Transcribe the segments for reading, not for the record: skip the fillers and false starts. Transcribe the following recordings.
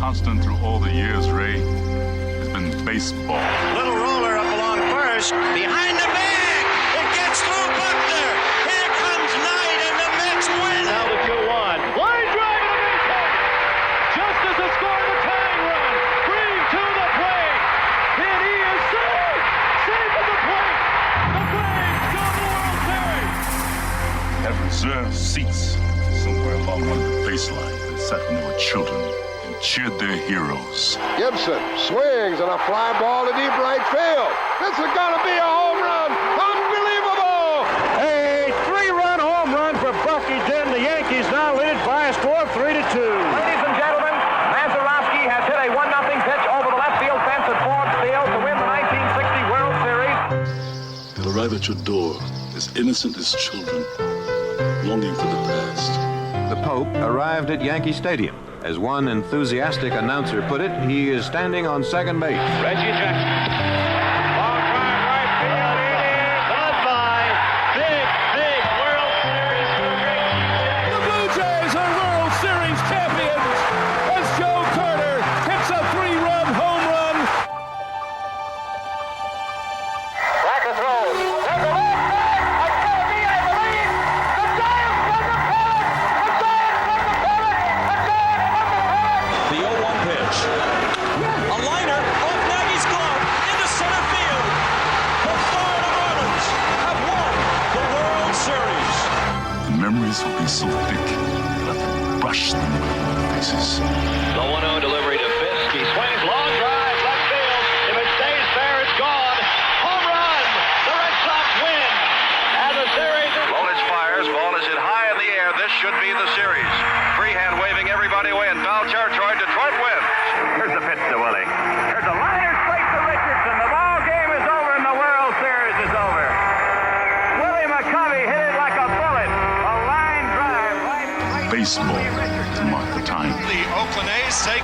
constant through all the years, Ray, has been baseball. Little roller up along first. Behind the bag. It gets through Buckner. Here comes Knight, and the Mets win. Now the 2-1. Line drive to Muschamp. Just as the score of the tying run. Green to the plate. And he is safe. Safe at the plate. The Braves go to the World Series. Have reserved seats somewhere along one of the baselines that sat when they were children and cheered their heroes. Gibson swings and a fly ball to deep right field. This is going to be a home run. Unbelievable! A 3-run home run for Bucky Dent. The Yankees now lead it by a score of 3-2. Ladies and gentlemen, Mazeroski has hit a 1-0 pitch over the left field fence at Ford Field to win the 1960 World Series. They'll arrive at your door as innocent as children, longing for the past. The Pope arrived at Yankee Stadium. As one enthusiastic announcer put it, he is standing on second base. Reggie Jackson. Long drive right field. It is goodbye. Big World Series for Reggie. The Blue Jays are World Series champions as Joe Carter hits a 3-run home run. Brackett throws. There's a left back. It's going to be, I believe, the Giants from the pennant. The Giants from the pennant. The Giants from the pennant. The 0-1 pitch. A liner off Nagy's glove into center field. The Florida Marlins have won the World Series. The memories will be so thick that I can brush them away from their faces. The 1-0 delivery to Fisk. He swings long drive left field. If it stays fair, it's gone. Home run. The Red Sox win. And the series is... Lolich fires. Ball is hit high in the air. This should be the series. Freehand waving everybody away in foul territory. Detroit wins. Here's the pitch to Willie. Here's a liner straight to Richardson. The ball game is over and the World Series is over. Willie McCovey hit it like a bullet. A line drive right. Baseball to mark the time. The Oakland A's take.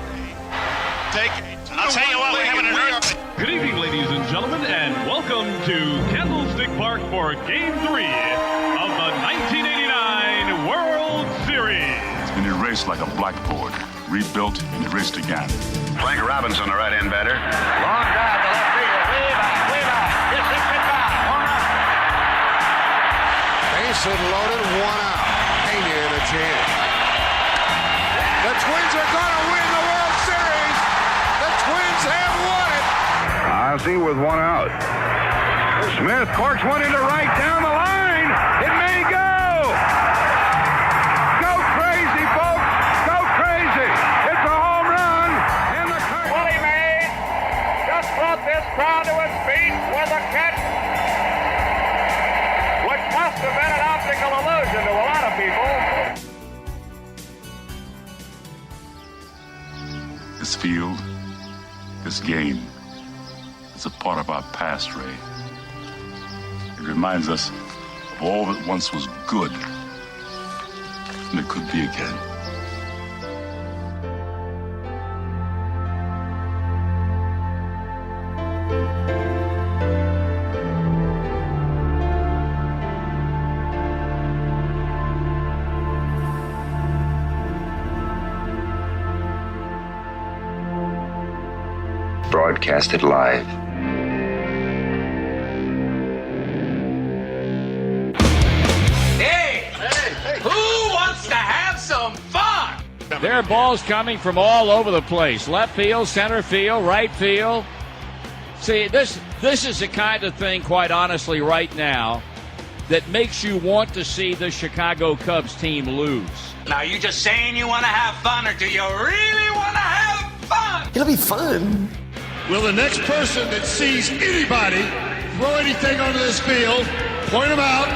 I'll tell you what, we're having an earth. Good evening, ladies and gentlemen, and welcome to Candlestick Park for Game 3 of the 1989 World Series. It's been erased like a blackboard, rebuilt and erased again. Frank Robinson, the right-hand batter. Long drive to left field. Way back. This is goodbye. Home run. Bases loaded, 1 out. Pena in a chance. The Twins are going to win the World Series. The Twins have won it. Ozzie with 1 out. Smith corks one into right down the line. It may go. Go crazy, folks. Go crazy. It's a home run. And the Willie Mays just brought this crowd to its feet with a catch which must have been an optical illusion to a lot of people. This field, this game, is a part of our past, Ray. It reminds us of all that once was good, and it could be again. broadcasted live. Hey! Who wants to have some fun? There are balls coming from all over the place. Left field, center field, right field. See, this is the kind of thing, quite honestly, right now, that makes you want to see the Chicago Cubs team lose. Now, you just saying you want to have fun, or do you really want to have fun? It'll be fun. Will the next person that sees anybody throw anything onto this field, point them out,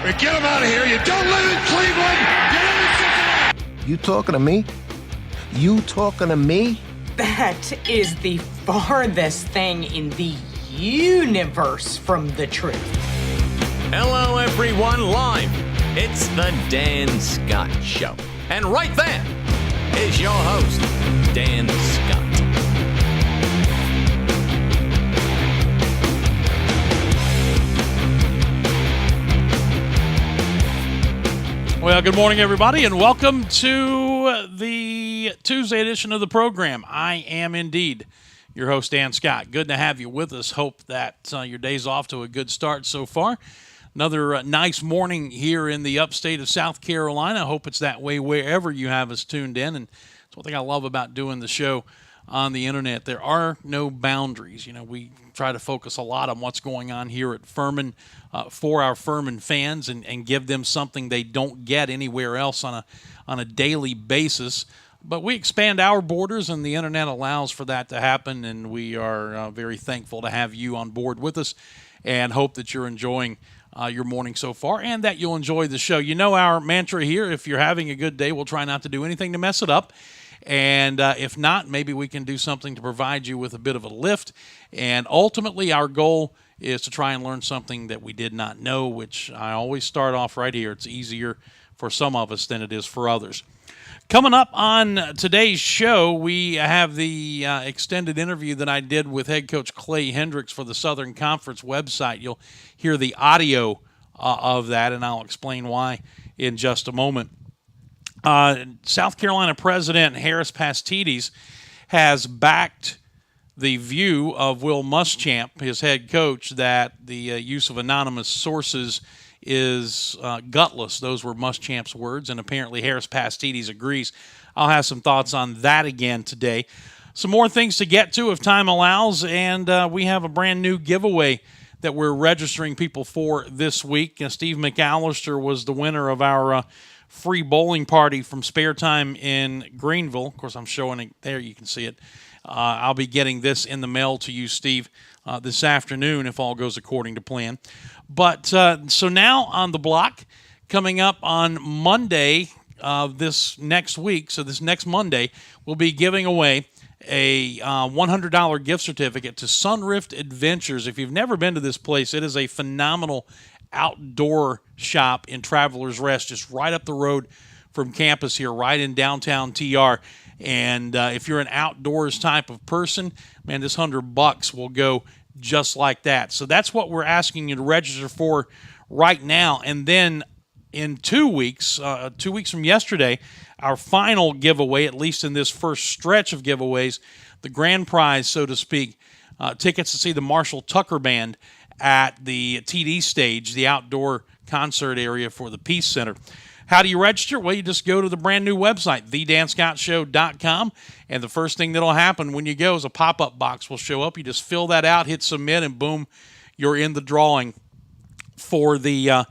or get them out of here? You don't live in Cleveland. You live in Cincinnati. You talking to me? You talking to me? That is the farthest thing in the universe from the truth. Hello, everyone, live. It's the Dan Scott Show. And right there is your host, Dan Scott. Well, good morning, everybody, and welcome to the Tuesday edition of the program. I am indeed your host, Dan Scott. Good to have you with us. Hope that your day's off to a good start so far. Another nice morning here in the upstate of South Carolina. Hope it's that way wherever you have us tuned in. And it's one thing I love about doing the show on the internet. There are no boundaries. You know, we try to focus a lot on what's going on here at Furman for our Furman fans and give them something they don't get anywhere else on a daily basis. But we expand our borders, and the internet allows for that to happen, and we are very thankful to have you on board with us and hope that you're enjoying your morning so far and that you'll enjoy the show. You know our mantra here: if you're having a good day, we'll try not to do anything to mess it up. And if not, maybe we can do something to provide you with a bit of a lift. And ultimately, our goal is to try and learn something that we did not know, which I always start off right here. It's easier for some of us than it is for others. Coming up on today's show, we have the extended interview that I did with head coach Clay Hendrix for the Southern Conference website. You'll hear the audio of that, and I'll explain why in just a moment. South Carolina President Harris Pastides has backed the view of Will Muschamp, his head coach, that the use of anonymous sources is gutless. Those were Muschamp's words, and apparently Harris Pastides agrees. I'll have some thoughts on that again today. Some more things to get to if time allows, and we have a brand new giveaway that we're registering people for this week. Steve McAllister was the winner of our free bowling party from Spare Time in Greenville. Of course, I'm showing it there. You can see it. I'll be getting this in the mail to you, Steve, this afternoon if all goes according to plan. But so now on the block, coming up on Monday this next week, so this next Monday, we'll be giving away a $100 gift certificate to Sunrift Adventures. If you've never been to this place, it is a phenomenal outdoor shop in Travelers Rest, just right up the road from campus here, right in downtown TR. And if you're an outdoors type of person, man, this $100 will go just like that. So that's what we're asking you to register for right now. And then in 2 weeks, 2 weeks from yesterday, our final giveaway, at least in this first stretch of giveaways, the grand prize, so to speak, tickets to see the Marshall Tucker Band at the TD stage, the outdoor concert area for the Peace Center. How do you register? Well, you just go to the brand new website, thedanscottshow.com, and the first thing that'll happen when you go is a pop-up box will show up. You just fill that out, hit submit, and boom, you're in the drawing for the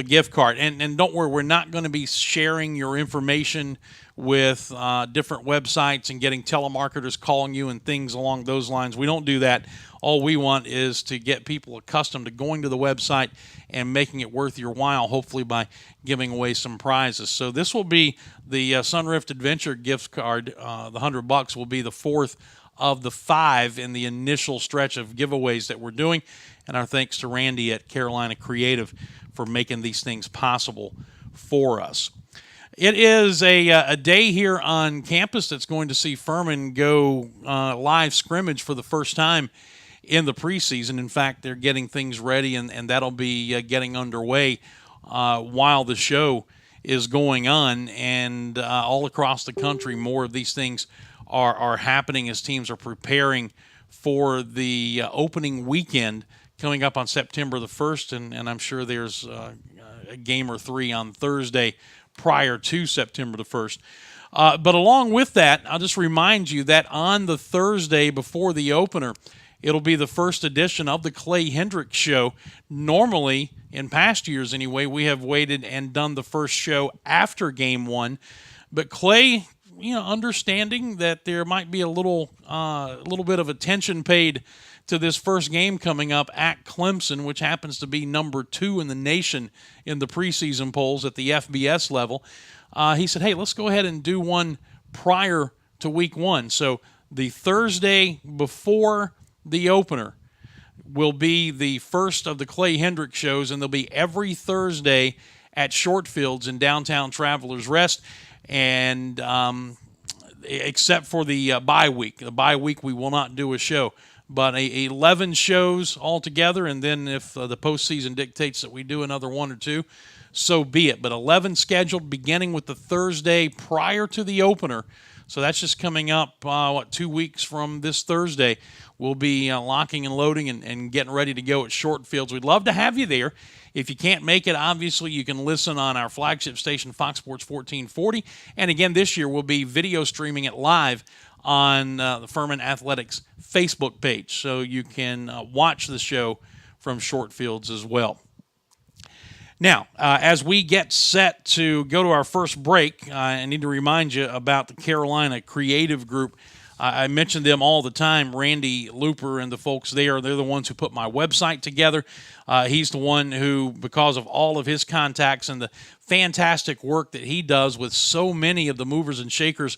gift card. And don't worry, we're not going to be sharing your information with different websites and getting telemarketers calling you and things along those lines. We don't do that. All we want is to get people accustomed to going to the website and making it worth your while, hopefully by giving away some prizes. So this will be the Sunrift Adventure gift card. The $100 will be the fourth of the 5 in the initial stretch of giveaways that we're doing. And our thanks to Randy at Carolina Creative for making these things possible for us. It is a day here on campus that's going to see Furman go live scrimmage for the first time in the preseason. In fact, they're getting things ready, and that'll be getting underway while the show is going on. And all across the country, more of these things are happening as teams are preparing for the opening weekend coming up on September the 1st, and I'm sure there's a game or three on Thursday prior to September the 1st. But along with that, I'll just remind you that on the Thursday before the opener, it'll be the first edition of the Clay Hendrix Show. Normally, in past years anyway, we have waited and done the first show after Game 1. But Clay, understanding that there might be a little bit of attention paid to this first game coming up at Clemson, which happens to be number 2 in the nation in the preseason polls at the FBS level. He said, hey, let's go ahead and do one prior to week 1. So the Thursday before the opener will be the first of the Clay Hendrix shows, and they'll be every Thursday at Short Fields in downtown Travelers Rest, and except for the bye week. The bye week we will not do a show. But 11 shows altogether, and then if the postseason dictates that we do another 1 or 2, so be it. But 11 scheduled, beginning with the Thursday prior to the opener. So that's just coming up, 2 weeks from this Thursday. We'll be locking and loading and getting ready to go at Short Fields. We'd love to have you there. If you can't make it, obviously you can listen on our flagship station, Fox Sports 1440. And again, this year we'll be video streaming it live on the Furman Athletics Facebook page, so you can watch the show from Short Fields as well. Now, as we get set to go to our first break, I need to remind you about the Carolina Creative Group. I mention them all the time. Randy Looper and the folks there, they're the ones who put my website together. He's the one who, because of all of his contacts and the fantastic work that he does with so many of the movers and shakers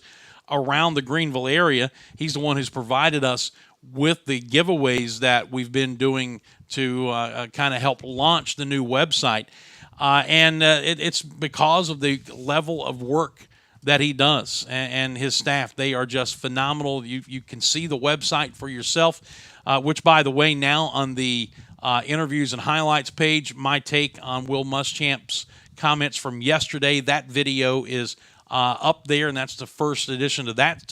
around the Greenville area, he's the one who's provided us with the giveaways that we've been doing to kind of help launch the new website. And it's because of the level of work that he does and his staff. They are just phenomenal. You can see the website for yourself, which, by the way, now on the interviews and highlights page, my take on Will Muschamp's comments from yesterday, that video is up there, and that's the first edition to that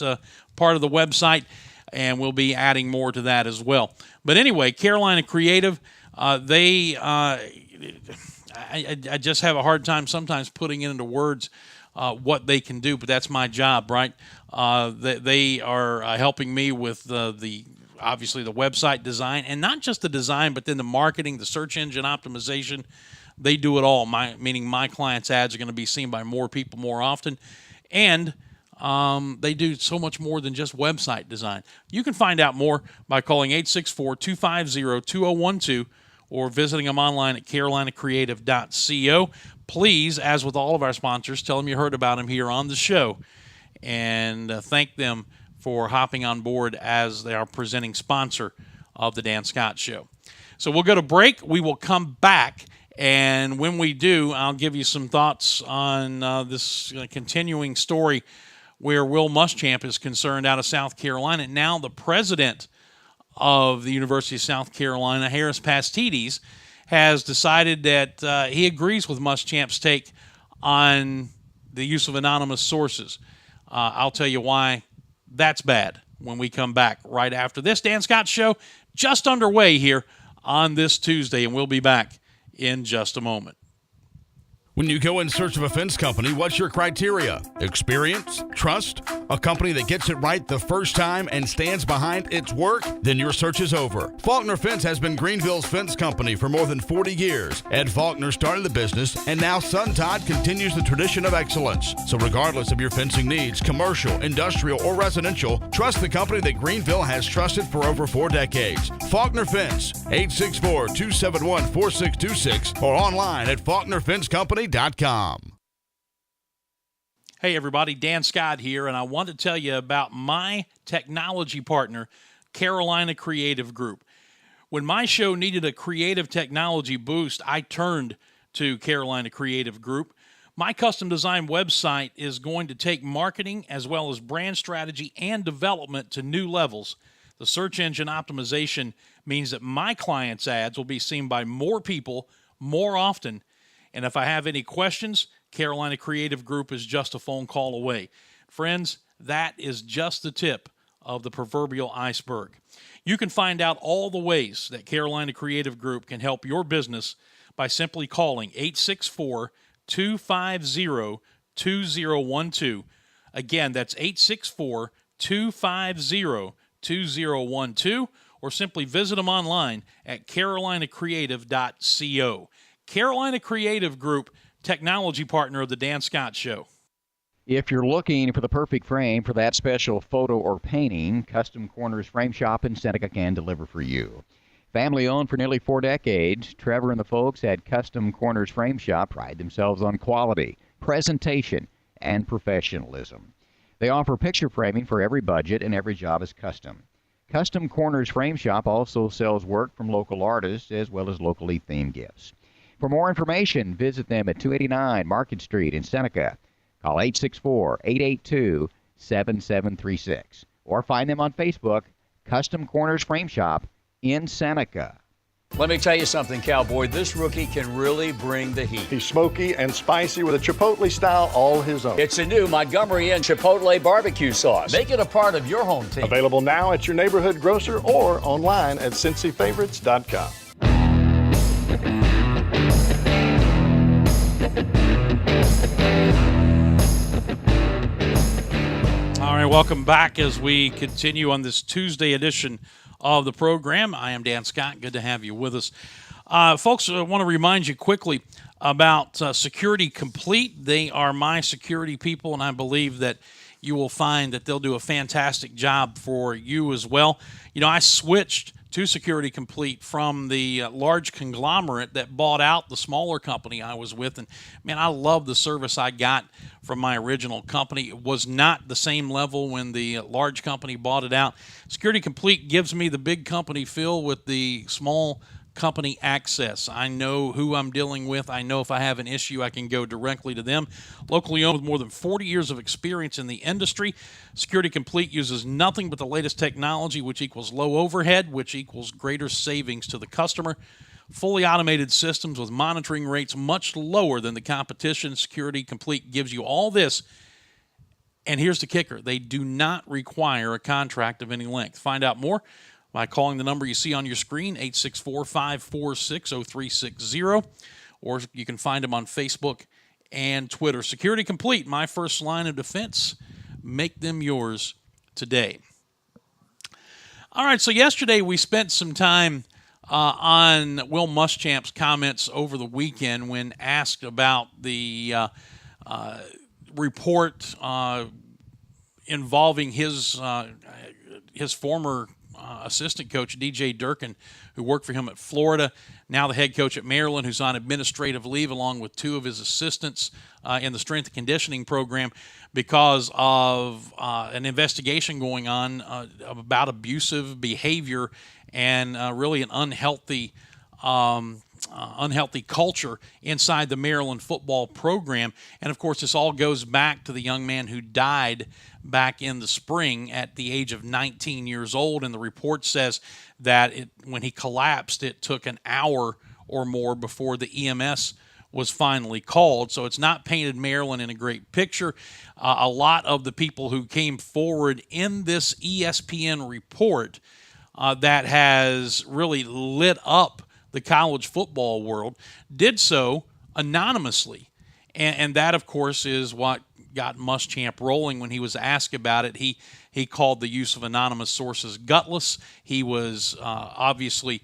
part of the website, and we'll be adding more to that as well. But anyway, Carolina Creative, I just have a hard time sometimes putting it into words what they can do, but that's my job, right? They are helping me with obviously the website design, and not just the design, but then the marketing, the search engine optimization. They do it all, meaning my clients' ads are going to be seen by more people more often. And they do so much more than just website design. You can find out more by calling 864-250-2012 or visiting them online at carolinacreative.co. Please, as with all of our sponsors, tell them you heard about them here on the show, and thank them for hopping on board as they are presenting sponsor of the Dan Scott Show. So we'll go to break. We will come back. And when we do, I'll give you some thoughts on this continuing story where Will Muschamp is concerned out of South Carolina. Now the president of the University of South Carolina, Harris Pastides, has decided that he agrees with Muschamp's take on the use of anonymous sources. I'll tell you why that's bad when we come back right after this. Dan Scott Show just underway here on this Tuesday, and we'll be back in just a moment. When you go in search of a fence company, what's your criteria? Experience? Trust? A company that gets it right the first time and stands behind its work? Then your search is over. Faulkner Fence has been Greenville's fence company for more than 40 years. Ed Faulkner started the business, and now son Todd continues the tradition of excellence. So regardless of your fencing needs, commercial, industrial, or residential, trust the company that Greenville has trusted for over 4 decades. Faulkner Fence, 864-271-4626, or online at faulknerfencecompany.com. Hey everybody, Dan Scott here, and I want to tell you about my technology partner, Carolina Creative Group. When my show needed a creative technology boost, I turned to Carolina Creative Group. My custom design website is going to take marketing as well as brand strategy and development to new levels. The search engine optimization means that my clients' ads will be seen by more people more often. And if I have any questions, Carolina Creative Group is just a phone call away. Friends, that is just the tip of the proverbial iceberg. You can find out all the ways that Carolina Creative Group can help your business by simply calling 864-250-2012. Again, that's 864-250-2012, or simply visit them online at carolinacreative.co. Carolina Creative Group, technology partner of the Dan Scott Show. If you're looking for the perfect frame for that special photo or painting, Custom Corners Frame Shop in Seneca can deliver for you. Family owned for nearly 4 decades, Trevor and the folks at Custom Corners Frame Shop pride themselves on quality, presentation, and professionalism. They offer picture framing for every budget, and every job is custom. Custom Corners Frame Shop also sells work from local artists as well as locally themed gifts. For more information, visit them at 289 Market Street in Seneca. Call 864-882-7736 or find them on Facebook, Custom Corners Frame Shop in Seneca. Let me tell you something, Cowboy. This rookie can really bring the heat. He's smoky and spicy with a Chipotle style all his own. It's a new Montgomery Inn Chipotle barbecue sauce. Make it a part of your home team. Available now at your neighborhood grocer or online at CincyFavorites.com. All right, welcome back as we continue on this Tuesday edition of the program. I am Dan Scott. Good to have you with us. Folks, I want to remind you quickly about Security Complete. They are my security people, and I believe that you will find that they'll do a fantastic job for you as well. You know, I switched to Security Complete from the large conglomerate that bought out the smaller company I was with. And, man, I love the service I got from my original company. It was not the same level when the large company bought it out. Security Complete gives me the big company feel with the small company access. I know who I'm dealing with. I know if I have an issue, I can go directly to them. Locally owned with more than 40 years of experience in the industry, Security Complete uses nothing but the latest technology, which equals low overhead, which equals greater savings to the customer. Fully automated systems with monitoring rates much lower than the competition. Security Complete gives you all this. And here's the kicker. They do not require a contract of any length. Find out more by calling the number you see on your screen, 864-546-0360, or you can find them on Facebook and Twitter. Security Complete, my first line of defense. Make them yours today. All right, so yesterday we spent some time on Will Muschamp's comments over the weekend when asked about the report involving his former assistant coach, DJ Durkin, who worked for him at Florida, now the head coach at Maryland, who's on administrative leave along with 2 of his assistants in the strength and conditioning program because of an investigation going on about abusive behavior and really an unhealthy culture inside the Maryland football program. And, of course, this all goes back to the young man who died back in the spring at the age of 19 years old. And the report says that when he collapsed, it took an hour or more before the EMS was finally called. So it's not painted Maryland in a great picture. A lot of the people who came forward in this ESPN report that has really lit up the college football world did so anonymously. And that, of course, is what got Muschamp rolling when he was asked about it. He called the use of anonymous sources gutless. He was obviously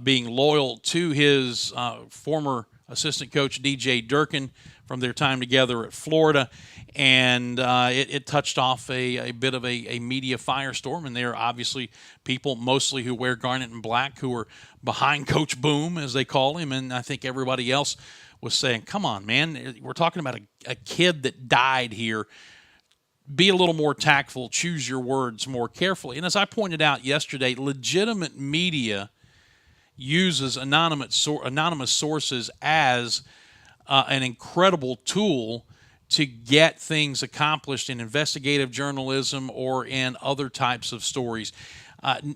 being loyal to his former assistant coach, DJ Durkin, from their time together at Florida. And it touched off a bit of a media firestorm. And there are obviously people, mostly who wear garnet and black, who are behind Coach Boom, as they call him. And I think everybody else was saying, come on, man, we're talking about a kid that died here. Be a little more tactful. Choose your words more carefully. And as I pointed out yesterday, legitimate media uses anonymous sources as an incredible tool to get things accomplished in investigative journalism or in other types of stories.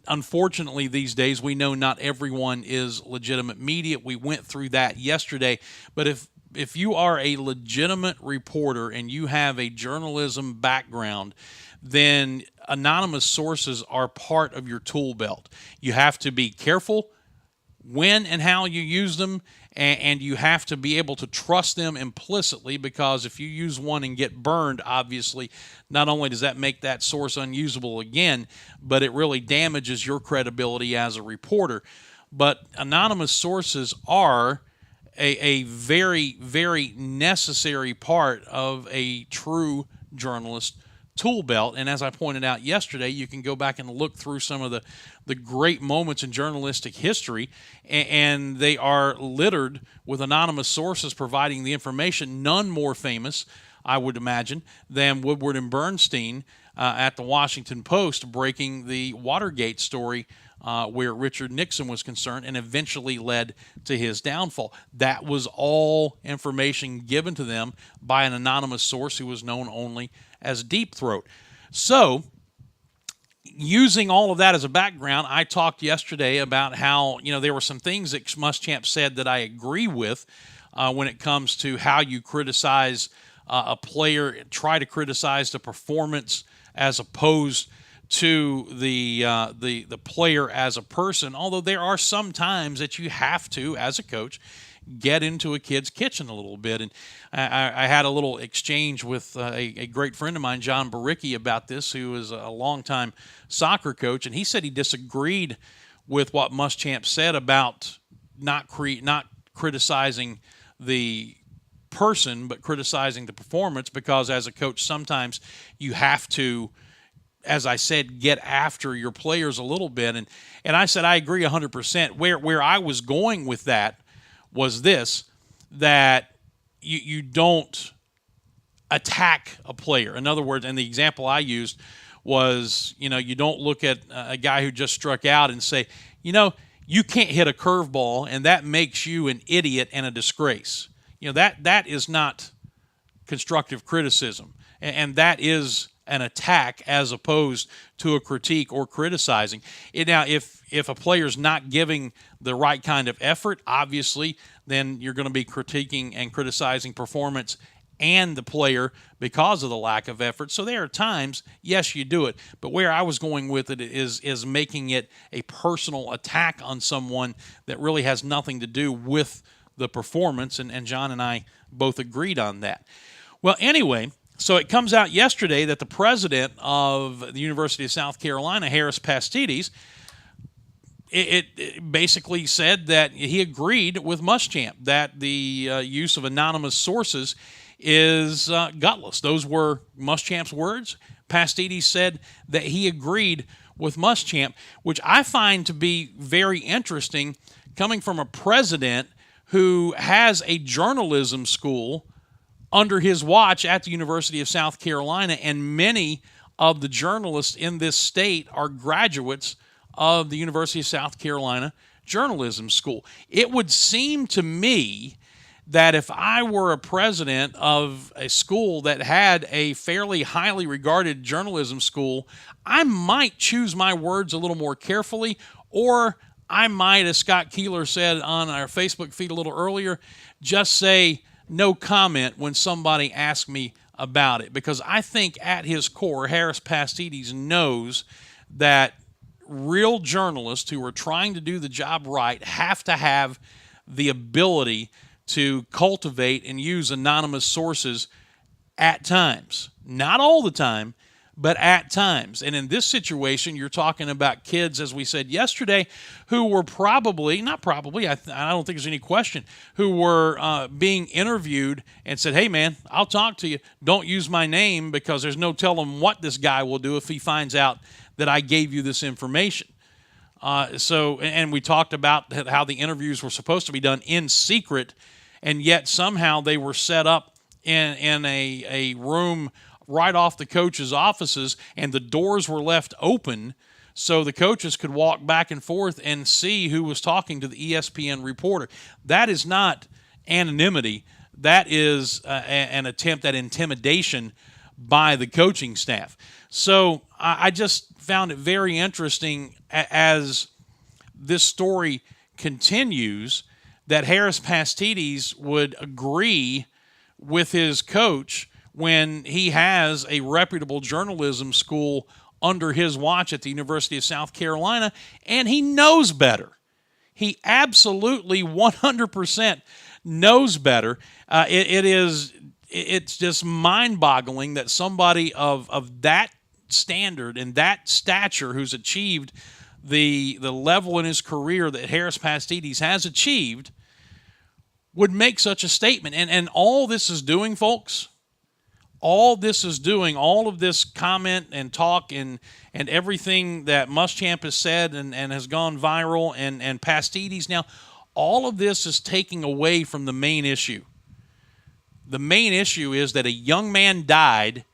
Unfortunately, these days, we know not everyone is legitimate media. We went through that yesterday. But if if you are a legitimate reporter and you have a journalism background, then anonymous sources are part of your tool belt. You have to be careful when and how you use them, and you have to be able to trust them implicitly, because if you use one and get burned, obviously, not only does that make that source unusable again, but it really damages your credibility as a reporter. But anonymous sources are a very, very necessary part of a true journalist tool belt. And as I pointed out yesterday, you can go back and look through some of the great moments in journalistic history, and they are littered with anonymous sources providing the information. None more famous, I would imagine, than Woodward and Bernstein at the Washington Post breaking the Watergate story where Richard Nixon was concerned, and eventually led to his downfall. That was all information given to them by an anonymous source who was known only as Deep Throat. So, using all of that as a background, I talked yesterday about how, there were some things that Muschamp said that I agree with when it comes to how you criticize a player, try to criticize the performance as opposed to the player as a person. Although there are some times that you have to, as a coach, get into a kid's kitchen a little bit. And I had a little exchange with a great friend of mine, John Baricki, about this, who is a longtime soccer coach, and he said he disagreed with what Muschamp said about not criticizing the person, but criticizing the performance, because as a coach, sometimes you have to, as I said, get after your players a little bit. And I said I agree 100%. Where I was going with that was this, that you don't attack a player. In other words, and the example I used was, you don't look at a guy who just struck out and say, you can't hit a curveball, and that makes you an idiot and a disgrace. That is not constructive criticism, and that is an attack as opposed to a critique or criticizing. Now, if a player's not giving the right kind of effort, obviously, then you're going to be critiquing and criticizing performance and the player because of the lack of effort. So there are times, yes, you do it. But where I was going with it is making it a personal attack on someone that really has nothing to do with the performance, and John and I both agreed on that. Well, anyway, so it comes out yesterday that the president of the University of South Carolina, Harris Pastides, it basically said that he agreed with Muschamp that the use of anonymous sources is gutless. Those were Muschamp's words. Pastides said that he agreed with Muschamp, which I find to be very interesting, coming from a president who has a journalism school under his watch at the University of South Carolina, and many of the journalists in this state are graduates of the University of South Carolina Journalism School. It would seem to me that if I were a president of a school that had a fairly highly regarded journalism school, I might choose my words a little more carefully, or I might, as Scott Keeler said on our Facebook feed a little earlier, just say no comment when somebody asks me about it. Because I think at his core, Harris Pastides knows that real journalists who are trying to do the job right have to have the ability to cultivate and use anonymous sources at times. Not all the time, but at times. And in this situation, you're talking about kids, as we said yesterday, who were I don't think there's any question, who were being interviewed and said, hey, man, I'll talk to you. Don't use my name, because there's no telling what this guy will do if he finds out that I gave you this information. And we talked about how the interviews were supposed to be done in secret, and yet somehow they were set up in a room right off the coaches' offices, and the doors were left open so the coaches could walk back and forth and see who was talking to the ESPN reporter. That is not anonymity. That is an attempt at intimidation by the coaching staff. So I just found it very interesting as this story continues that Harris Pastides would agree with his coach when he has a reputable journalism school under his watch at the University of South Carolina, and he knows better. He absolutely 100% knows better. It's just mind-boggling that somebody of that standard and that stature, who's achieved the level in his career that Harris Pastides has achieved, would make such a statement. And all this is doing, folks, all of this comment and talk and everything that Muschamp has said and has gone viral and Pastides now, all of this is taking away from the main issue. The main issue is that a young man died,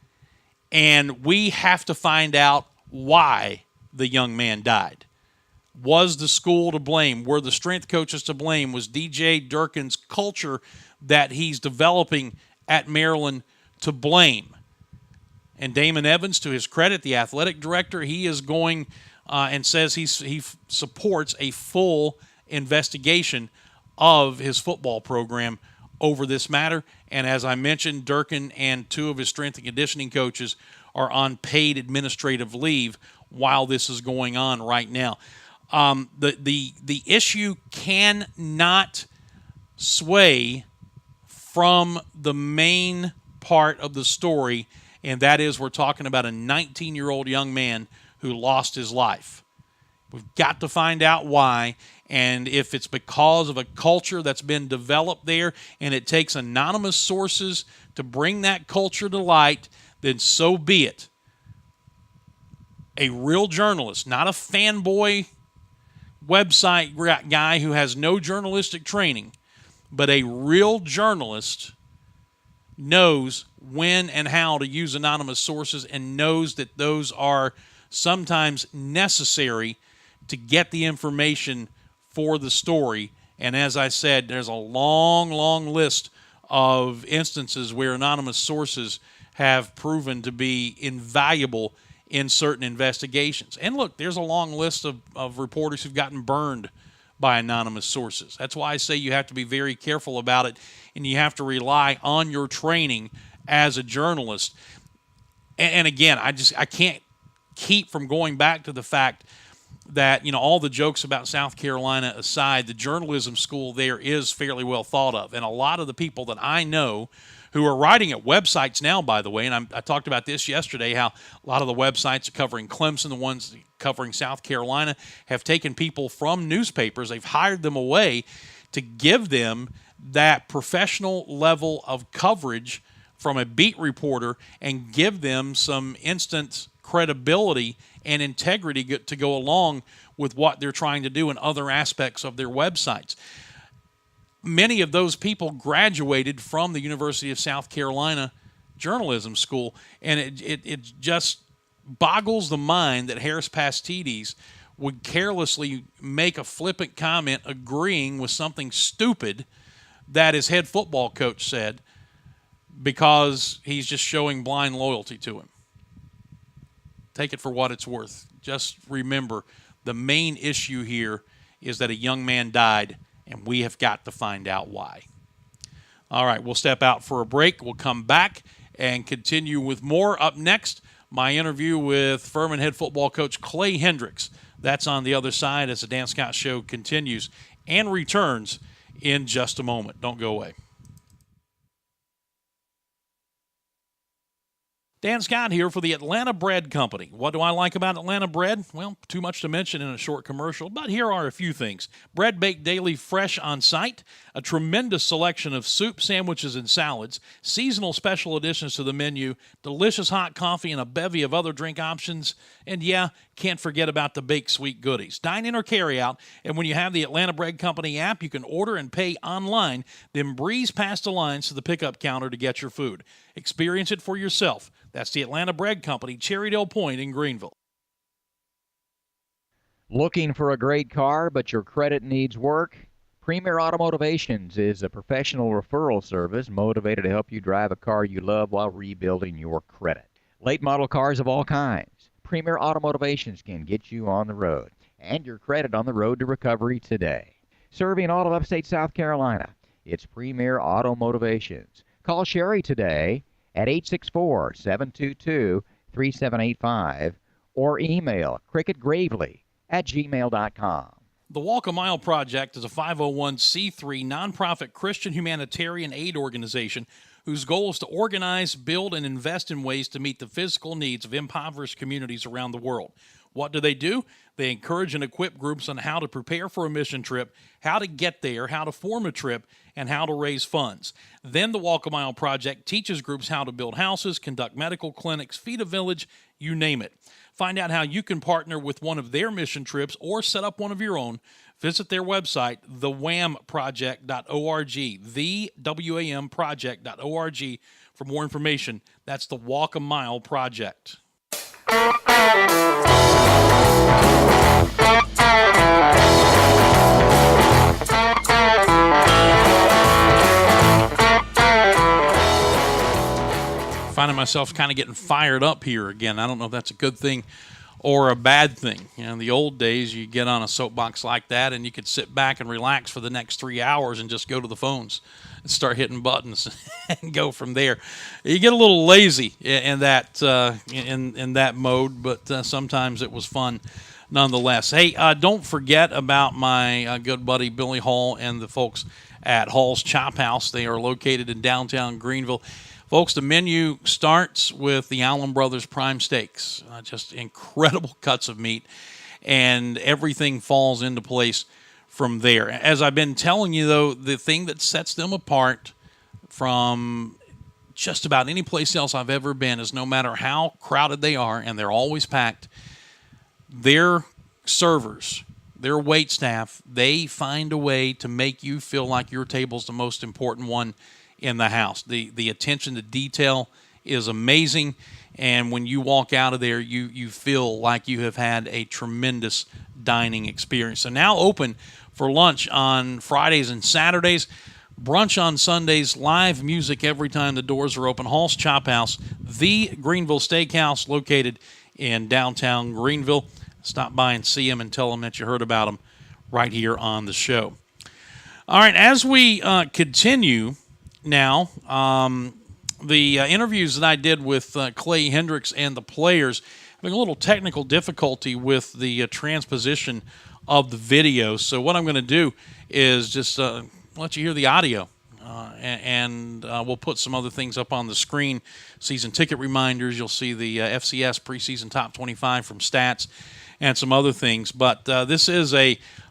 and we have to find out why the young man died. Was the school to blame? Were the strength coaches to blame? Was DJ Durkin's culture that he's developing at Maryland to blame? And Damon Evans, to his credit, the athletic director, he is going and says he supports a full investigation of his football program over this matter. And as I mentioned, Durkin and two of his strength and conditioning coaches are on paid administrative leave while this is going on right now. The issue cannot sway from the main part of the story, and that is we're talking about a 19-year-old young man who lost his life. We've got to find out why, and if it's because of a culture that's been developed there and it takes anonymous sources to bring that culture to light, then so be it. A real journalist, not a fanboy website guy who has no journalistic training, but a real journalist knows when and how to use anonymous sources and knows that those are sometimes necessary to get the information for the story. And as I said, there's a long, long list of instances where anonymous sources have proven to be invaluable in certain investigations. And look, there's a long list of reporters who've gotten burned by anonymous sources. That's why I say you have to be very careful about it, and you have to rely on your training as a journalist. And again, I can't keep from going back to the fact that, you know, all the jokes about South Carolina aside, the journalism school there is fairly well thought of. And a lot of the people that I know who are writing at websites now, by the way, and I talked about this yesterday, how a lot of the websites covering Clemson, the ones covering South Carolina, have taken people from newspapers. They've hired them away to give them that professional level of coverage from a beat reporter and give them some instant credibility and integrity to go along with what they're trying to do in other aspects of their websites. Many of those people graduated from the University of South Carolina Journalism School, and it just boggles the mind that Harris Pastides would carelessly make a flippant comment agreeing with something stupid that his head football coach said because he's just showing blind loyalty to him. Take it for what it's worth. Just remember, the main issue here is that a young man died, and we have got to find out why. All right, we'll step out for a break. We'll come back and continue with more. Up next, my interview with Furman head football coach Clay Hendrix. That's on the other side as the Dan Scott Show continues and returns in just a moment. Don't go away. Dan Scott here for the Atlanta Bread Company. What do I like about Atlanta Bread? Well, too much to mention in a short commercial, but here are a few things. Bread baked daily fresh on site, a tremendous selection of soup, sandwiches, and salads, seasonal special additions to the menu, delicious hot coffee, and a bevy of other drink options. And yeah, can't forget about the baked sweet goodies. Dine in or carry out, and when you have the Atlanta Bread Company app, you can order and pay online, then breeze past the lines to the pickup counter to get your food. Experience it for yourself. That's the Atlanta Bread Company, Cherrydale Point in Greenville. Looking for a great car, but your credit needs work? Premier Automotivations is a professional referral service motivated to help you drive a car you love while rebuilding your credit. Late model cars of all kinds. Premier Automotivations can get you on the road and your credit on the road to recovery today. serving all of upstate South Carolina. It's Premier Auto Motivations. Call Sherry today at 864-722-3785 or email cricketgravely@gmail.com. The Walk a Mile Project is a 501c3 nonprofit Christian humanitarian aid organization whose goal is to organize, build, and invest in ways to meet the physical needs of impoverished communities around the world. What do? They encourage and equip groups on how to prepare for a mission trip, how to get there, how to form a trip, and how to raise funds. Then the Walk a Mile Project teaches groups how to build houses, conduct medical clinics, feed a village, you name it. Find out how you can partner with one of their mission trips or set up one of your own. Visit their website, thewamproject.org, thewamproject.org for more information. That's the Walk a Mile Project. Finding myself kind of getting fired up here again. I don't know if that's a good thing or a bad thing. You know, in the old days, you get on a soapbox like that and you could sit back and relax for the next 3 hours and just go to the phones and start hitting buttons and go from there. You get a little lazy in that in that mode, but sometimes it was fun nonetheless. Hey, don't forget about my good buddy Billy Hall and the folks at Hall's Chop House. They are located in downtown Greenville. Folks, the menu starts with the Allen Brothers Prime Steaks, just incredible cuts of meat, and everything falls into place from there. As I've been telling you, though, the thing that sets them apart from just about any place else I've ever been is no matter how crowded they are, and they're always packed, their servers, their wait staff, they find a way to make you feel like your table's the most important one in the house. The attention to detail is amazing, and when you walk out of there, you feel like you have had a tremendous dining experience. So now open for lunch on Fridays and Saturdays, brunch on Sundays, live music every time the doors are open. Hall's Chop House, the Greenville Steakhouse, located in downtown Greenville. Stop by and see them and tell them that you heard about them right here on the show. All right, as we continue now, the interviews that I did with Clay Hendrix and the players, having a little technical difficulty with the transposition of the video. So what I'm going to do is just let you hear the audio, and we'll put some other things up on the screen. Season ticket reminders. You'll see the FCS preseason top 25 from Stats and some other things. But this is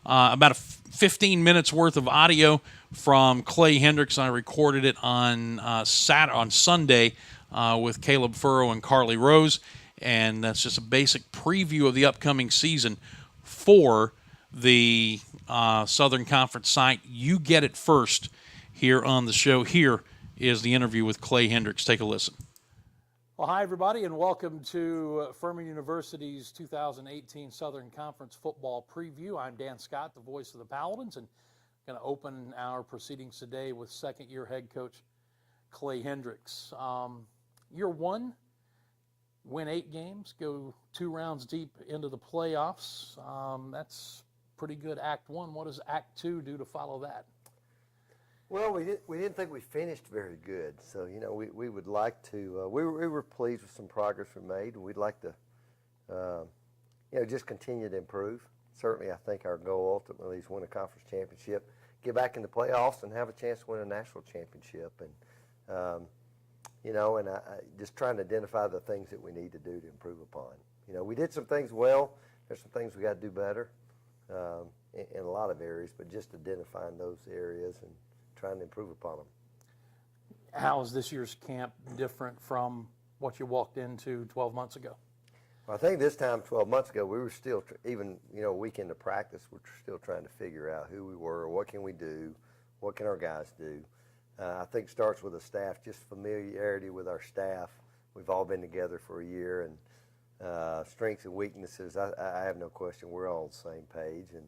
about 15 minutes worth of audio from Clay Hendrix. I recorded it on Sunday with Caleb Furrow and Carly Rose, and that's just a basic preview of the upcoming season for the Southern Conference site. You get it first here on the show. Here is the interview with Clay Hendrix. Take a listen. Well, hi, everybody, and welcome to Furman University's 2018 Southern Conference football preview. I'm Dan Scott, the voice of the Paladins, and going to open our proceedings today with second-year head coach Clay Hendrix. Year one, win 8 games, go 2 rounds deep into the playoffs. That's pretty good Act 1. What does Act 2 do to follow that? Well, we didn't think we finished very good, so we would like to. We were pleased with some progress we made, and we'd like to, just continue to improve. Certainly, I think our goal ultimately is win a conference championship, get back in the playoffs, and have a chance to win a national championship. And I just trying to identify the things that we need to do to improve upon. We did some things well. There's some things we got to do better in a lot of areas, but just identifying those areas and trying to improve upon them. How is this year's camp different from what you walked into 12 months ago? Well, I think this time 12 months ago, we were still, even a week into practice, we're still trying to figure out who we were, what can we do, what can our guys do. I think it starts with the staff, just familiarity with our staff. We've all been together for a year, and strengths and weaknesses, I have no question we're all on the same page. And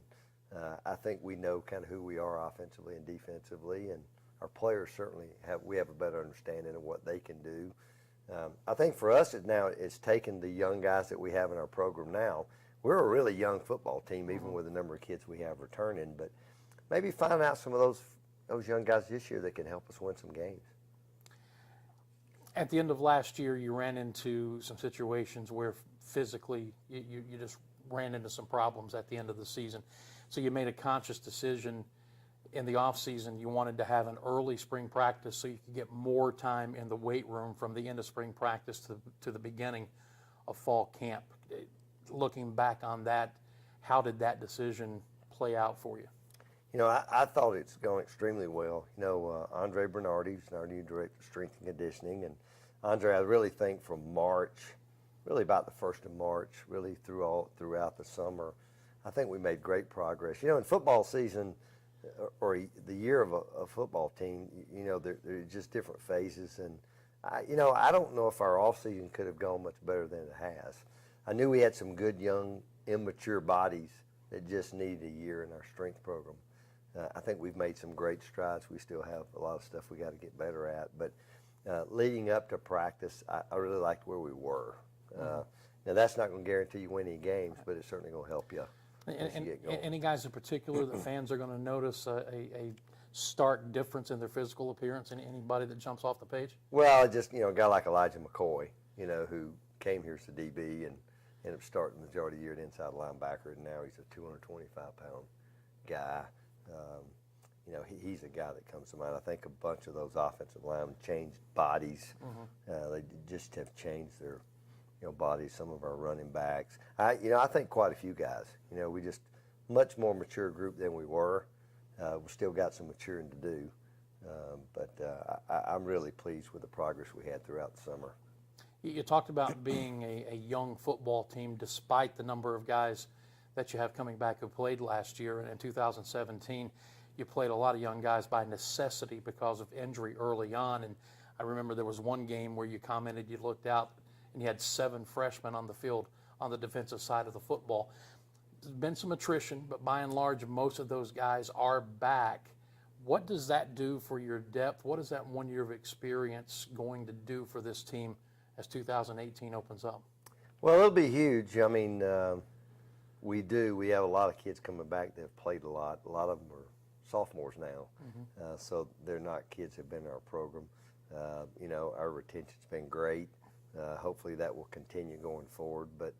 I think we know kind of who we are offensively and defensively, and our players certainly have a better understanding of what they can do. I think for us it's taken the young guys that we have in our program now. We're a really young football team, even with the number of kids we have returning, but maybe find out some of those young guys this year that can help us win some games. At the end of last year, you ran into some situations where physically you just ran into some problems at the end of the season. So you made a conscious decision in the offseason. You wanted to have an early spring practice so you could get more time in the weight room from the end of spring practice to the beginning of fall camp. Looking back on that, how did that decision play out for you? You know, I thought it's going extremely well. You know, Andre Bernardi is our new director of strength and conditioning. And Andre, I really think from March, really about the 1st of March, really throughout the summer, I think we made great progress. You know, in football season, or the year of a football team, you know, they're just different phases. And, I don't know if our offseason could have gone much better than it has. I knew we had some good, young, immature bodies that just needed a year in our strength program. I think we've made some great strides. We still have a lot of stuff we got to get better at. But leading up to practice, I really liked where we were. Now, that's not going to guarantee you win any games, but it's certainly going to help you. Any guys in particular that fans are going to notice a stark difference in their physical appearance? Anybody that jumps off the page? Well, just, a guy like Elijah McCoy, who came here as a DB and ended up starting the majority of the year at inside linebacker, and now he's a 225-pound guy. He's a guy that comes to mind. I think a bunch of those offensive linemen changed bodies. They just have changed their, bodies. Some of our running backs. I think quite a few guys. We just much more mature group than we were. We still got some maturing to do, but I'm really pleased with the progress we had throughout the summer. You talked about being a young football team despite the number of guys that you have coming back who played last year. And in 2017, you played a lot of young guys by necessity because of injury early on. And I remember there was one game where you commented you looked out and you had 7 freshmen on the field on the defensive side of the football. There's been some attrition, but by and large, most of those guys are back. What does that do for your depth? What is that 1 year of experience going to do for this team as 2018 opens up? Well, it'll be huge. I mean, we have a lot of kids coming back that have played a lot. A lot of them are sophomores now, so they're not kids that have been in our program. Our retention's been great. Hopefully that will continue going forward. But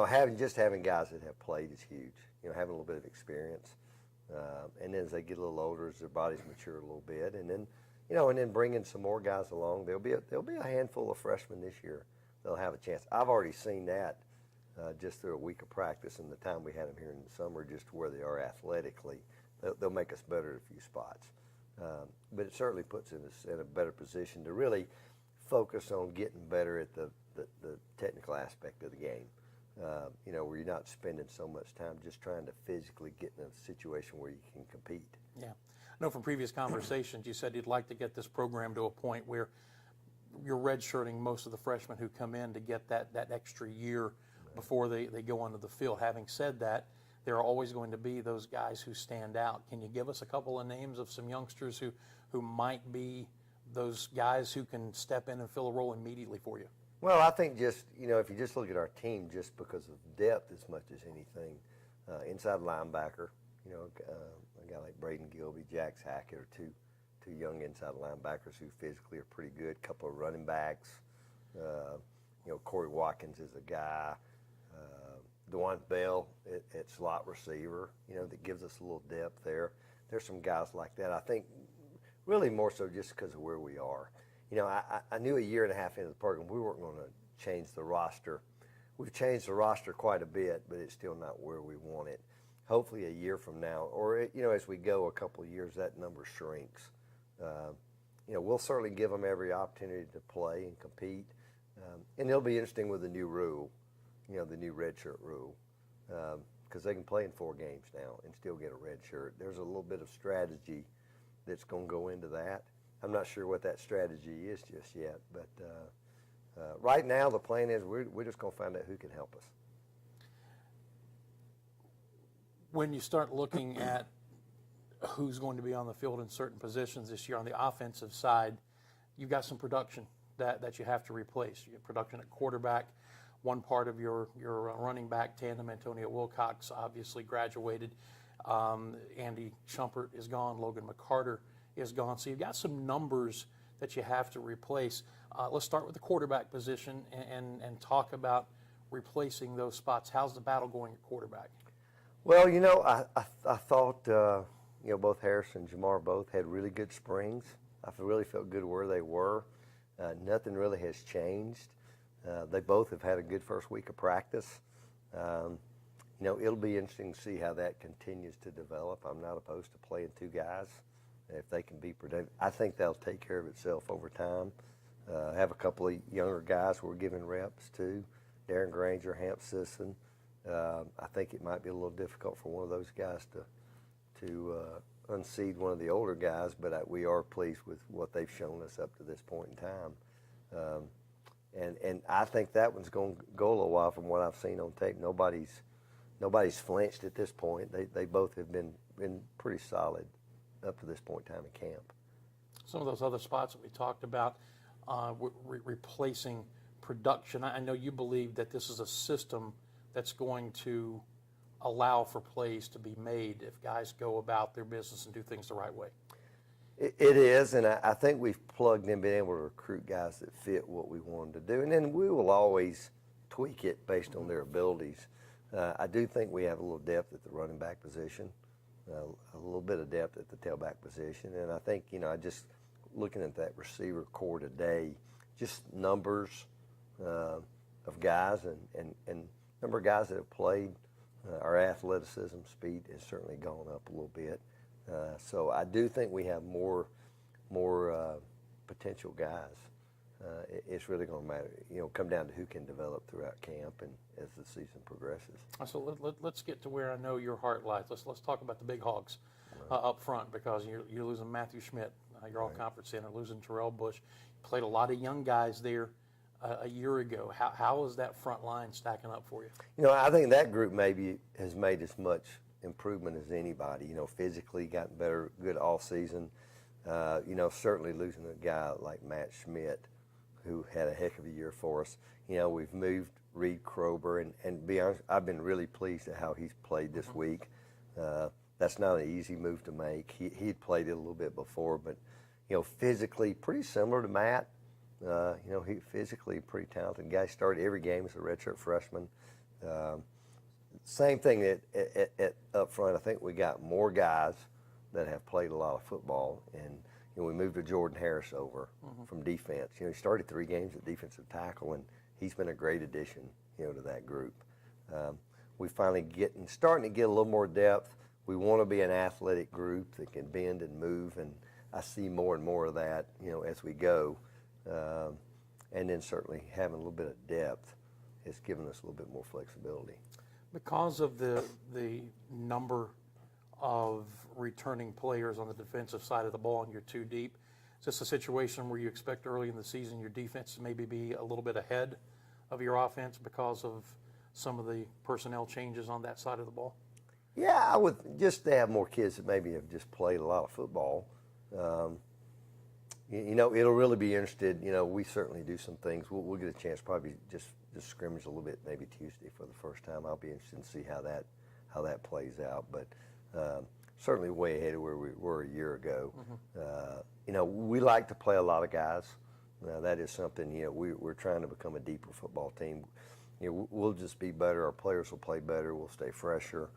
having guys that have played is huge. Having a little bit of experience, and then as they get a little older, as their bodies mature a little bit, and then bringing some more guys along. There'll be a handful of freshmen this year. They'll have a chance. I've already seen that. Just through a week of practice and the time we had them here in the summer, just where they are athletically, they'll make us better at a few spots. But it certainly puts us in a better position to really focus on getting better at the technical aspect of the game. Where you're not spending so much time just trying to physically get in a situation where you can compete. Yeah. I know from previous conversations you said you'd like to get this program to a point where you're redshirting most of the freshmen who come in to get that extra year before they go onto the field. Having said that, there are always going to be those guys who stand out. Can you give us a couple of names of some youngsters who might be those guys who can step in and fill a role immediately for you? Well, I think just, if you just look at our team, just because of depth as much as anything, inside linebacker, a guy like Braden Gilby, Jax Hackett are two young inside linebackers who physically are pretty good. A couple of running backs. Corey Watkins is a guy. Dwan Bell at slot receiver, that gives us a little depth there. There's some guys like that. I think really more so just because of where we are. I knew a year and a half into the program we weren't going to change the roster. We've changed the roster quite a bit, but it's still not where we want it. Hopefully a year from now, or as we go a couple of years, that number shrinks. We'll certainly give them every opportunity to play and compete. And it'll be interesting with the new rule, the new red shirt rule, because they can play in 4 games now and still get a red shirt. There's a little bit of strategy that's going to go into that. I'm not sure what that strategy is just yet, but right now the plan is we're just going to find out who can help us. When you start looking at who's going to be on the field in certain positions this year on the offensive side, you've got some production that you have to replace. You have production at quarterback. One part of your running back tandem, Antonio Wilcox, obviously graduated. Andy Shumpert is gone. Logan McCarter is gone. So you've got some numbers that you have to replace. Let's start with the quarterback position and talk about replacing those spots. How's the battle going at quarterback? Well, I thought, both Harris and Jamar both had really good springs. I really felt good where they were. Nothing really has changed. They both have had a good first week of practice. It'll be interesting to see how that continues to develop. I'm not opposed to playing two guys if they can be productive. I think that'll take care of itself over time. Have a couple of younger guys we're giving reps to, Darren Granger, Hamp Sisson. I think it might be a little difficult for one of those guys to unseat one of the older guys, but we are pleased with what they've shown us up to this point in time. And I think that one's going to go a little while from what I've seen on tape. Nobody's flinched at this point. They both have been pretty solid up to this point in time in camp. Some of those other spots that we talked about, replacing production. I know you believe that this is a system that's going to allow for plays to be made if guys go about their business and do things the right way. It is, and I think we've plugged in, been able to recruit guys that fit what we want them to do. And then we will always tweak it based on their abilities. I do think we have a little depth at the running back position, a little bit of depth at the tailback position. And I think, I just looking at that receiver core today, just numbers of guys and number of guys that have played, our athleticism, speed has certainly gone up a little bit. So I do think we have more potential guys. It's really going to matter, come down to who can develop throughout camp and as the season progresses. So let's get to where I know your heart lies. Let's talk about the big hogs up front, because you're losing Matthew Schmidt, your all-conference center, losing Terrell Bush. You played a lot of young guys there a year ago. How is that front line stacking up for you? I think that group maybe has made as much improvement as anybody. Physically gotten better, good all season. Certainly losing a guy like Matt Schmidt, who had a heck of a year for us. We've moved Reed Krober, and to be honest, I've been really pleased at how he's played this week. That's not an easy move to make. He'd played it a little bit before, but physically pretty similar to Matt. He physically pretty talented guy. Started every game as a redshirt freshman. Same thing at up front. I think we got more guys that have played a lot of football, and we moved to Jordan Harris over from defense. He started 3 games at defensive tackle, and he's been a great addition, to that group. We finally starting to get a little more depth. We want to be an athletic group that can bend and move, and I see more and more of that, as we go. And then certainly having a little bit of depth has given us a little bit more flexibility. Because of the number of returning players on the defensive side of the ball and you're too deep, is this a situation where you expect early in the season your defense to maybe be a little bit ahead of your offense because of some of the personnel changes on that side of the ball? Yeah, I would, just to have more kids that maybe have just played a lot of football. It'll really be interested. We certainly do some things. We'll get a chance probably just scrimmage a little bit maybe Tuesday for the first time. I'll be interested to see how that plays out. But certainly way ahead of where we were a year ago. We like to play a lot of guys. That is something, we're trying to become a deeper football team. We'll just be better. Our players will play better. We'll stay fresher.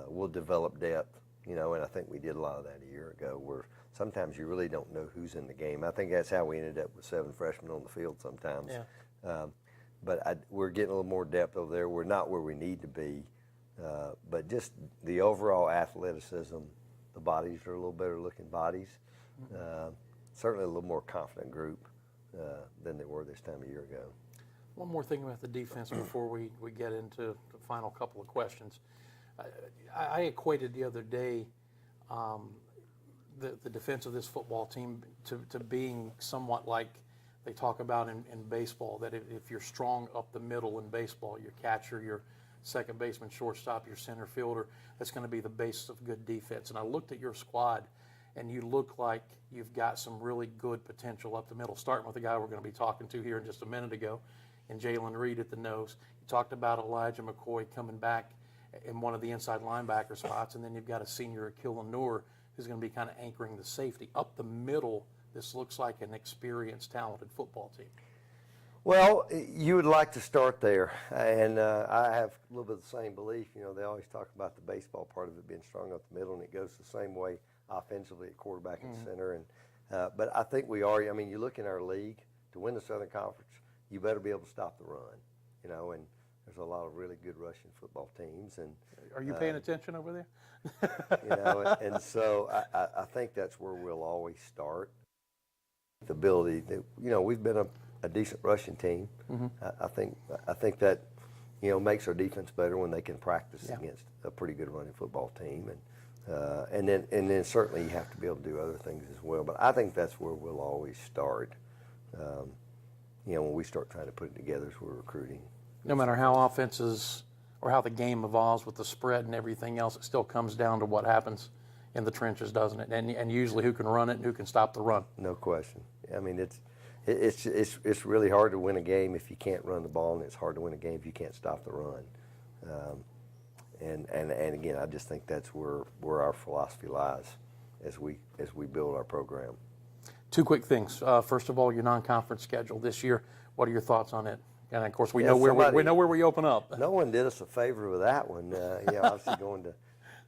We'll develop depth, and I think we did a lot of that a year ago, where sometimes you really don't know who's in the game. I think that's how we ended up with 7 freshmen on the field sometimes. Yeah. But we're getting a little more depth over there. We're not where we need to be. But just the overall athleticism, the bodies are a little better looking bodies. Certainly a little more confident group than they were this time a year ago. One more thing about the defense before we get into the final couple of questions. I equated the other day the defense of this football team to being somewhat like they talk about in baseball, that if you're strong up the middle in baseball, your catcher, your second baseman, shortstop, your center fielder, that's going to be the basis of good defense. And I looked at your squad, and you look like you've got some really good potential up the middle, starting with the guy we're going to be talking to here in just a minute ago, and Jalen Reed at the nose. You talked about Elijah McCoy coming back in one of the inside linebacker spots, and then you've got a senior Akil Noor who's going to be kind of anchoring the safety. Up the middle, this looks like an experienced, talented football team. Well, you would like to start there, and I have a little bit of the same belief. You know, they always talk about the baseball part of it being strong up the middle, and it goes the same way offensively at quarterback and center. And but I think we are. I mean, you look in our league, to win the Southern Conference, you better be able to stop the run. You know, and there's a lot of really good Russian football teams. And are you paying attention over there? You know, and so I think that's where we'll always start. The ability that, you know, we've been a decent Russian team. I think that, you know, makes our defense better when they can practice against a pretty good running football team, and then certainly you have to be able to do other things as well. But I think that's where we'll always start. You know, when we start trying to put it together as we're recruiting. No matter how offenses or how the game evolves with the spread and everything else, it still comes down to what happens in the trenches, doesn't it? And usually who can run it and who can stop the run. No question. I mean, it's really hard to win a game if you can't run the ball, and it's hard to win a game if you can't stop the run. And again, I just think that's where our philosophy lies as we build our program. Two quick things. First of all, your non-conference schedule this year. What are your thoughts on it? And of course, we know where we open up. No one did us a favor with that one. You know, obviously going to,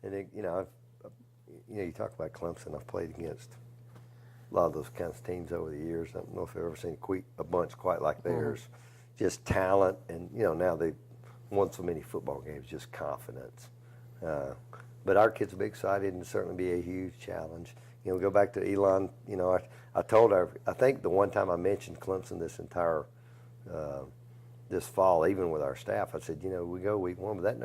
and it, you know, you talk about Clemson. I've played against a lot of those kinds of teams over the years. I don't know if I've ever seen a bunch quite like theirs. Just talent, and you know, now they've won so many football games. Just confidence. But our kids will be excited, and certainly be a huge challenge. You know, go back to Elon. You know, I told her. I think the one time I mentioned Clemson this entire this fall, even with our staff, I said, you know, we go week 1, but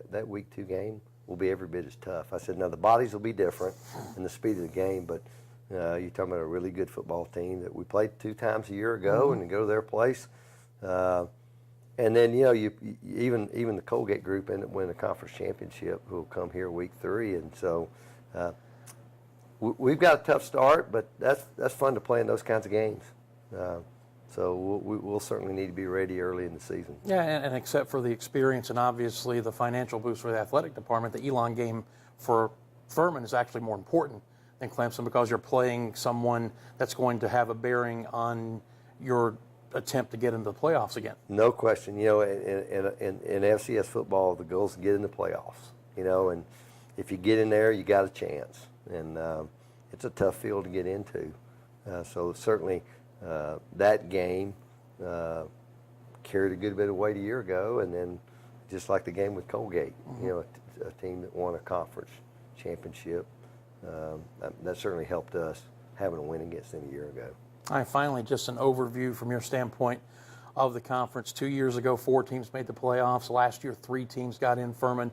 that week 2 game will be every bit as tough. I said, now the bodies will be different and the speed of the game, but you're talking about a really good football team that we played 2 times a year ago, and to go to their place, and then you know even the Colgate group end up winning the conference championship, who will come here week 3, and so we've got a tough start, but that's fun to play in those kinds of games. So we'll certainly need to be ready early in the season. Yeah, and except for the experience and obviously the financial boost for the athletic department, the Elon game for Furman is actually more important than Clemson, because you're playing someone that's going to have a bearing on your attempt to get into the playoffs again. No question. You know, in FCS football, the goal is to get in the playoffs. You know, and if you get in there, you got a chance. And it's a tough field to get into. So certainly that game carried a good bit of weight a year ago, and then just like the game with Colgate, you know, a team that won a conference championship, that certainly helped us having a win against them a year ago. All right, finally, just an overview from your standpoint of the conference. 2 years ago, 4 teams made the playoffs. Last year, 3 teams got in. Furman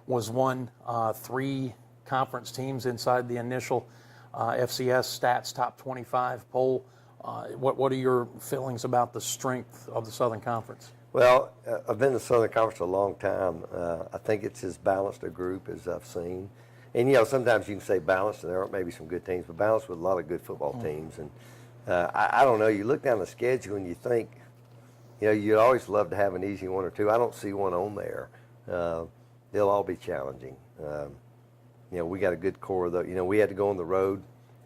was one. 3 conference teams inside the initial FCS stats top 25 poll. What are your feelings about the strength of the Southern Conference? Well, I've been in the Southern Conference a long time. I think it's as balanced a group as I've seen. And, you know, sometimes you can say balanced, and there aren't maybe some good teams, but balanced with a lot of good football teams. And I don't know, you look down the schedule and you think, you know, you'd always love to have an easy one or two. I don't see one on there. They'll all be challenging. You know, we got a good core, though. You know, we had to go on the road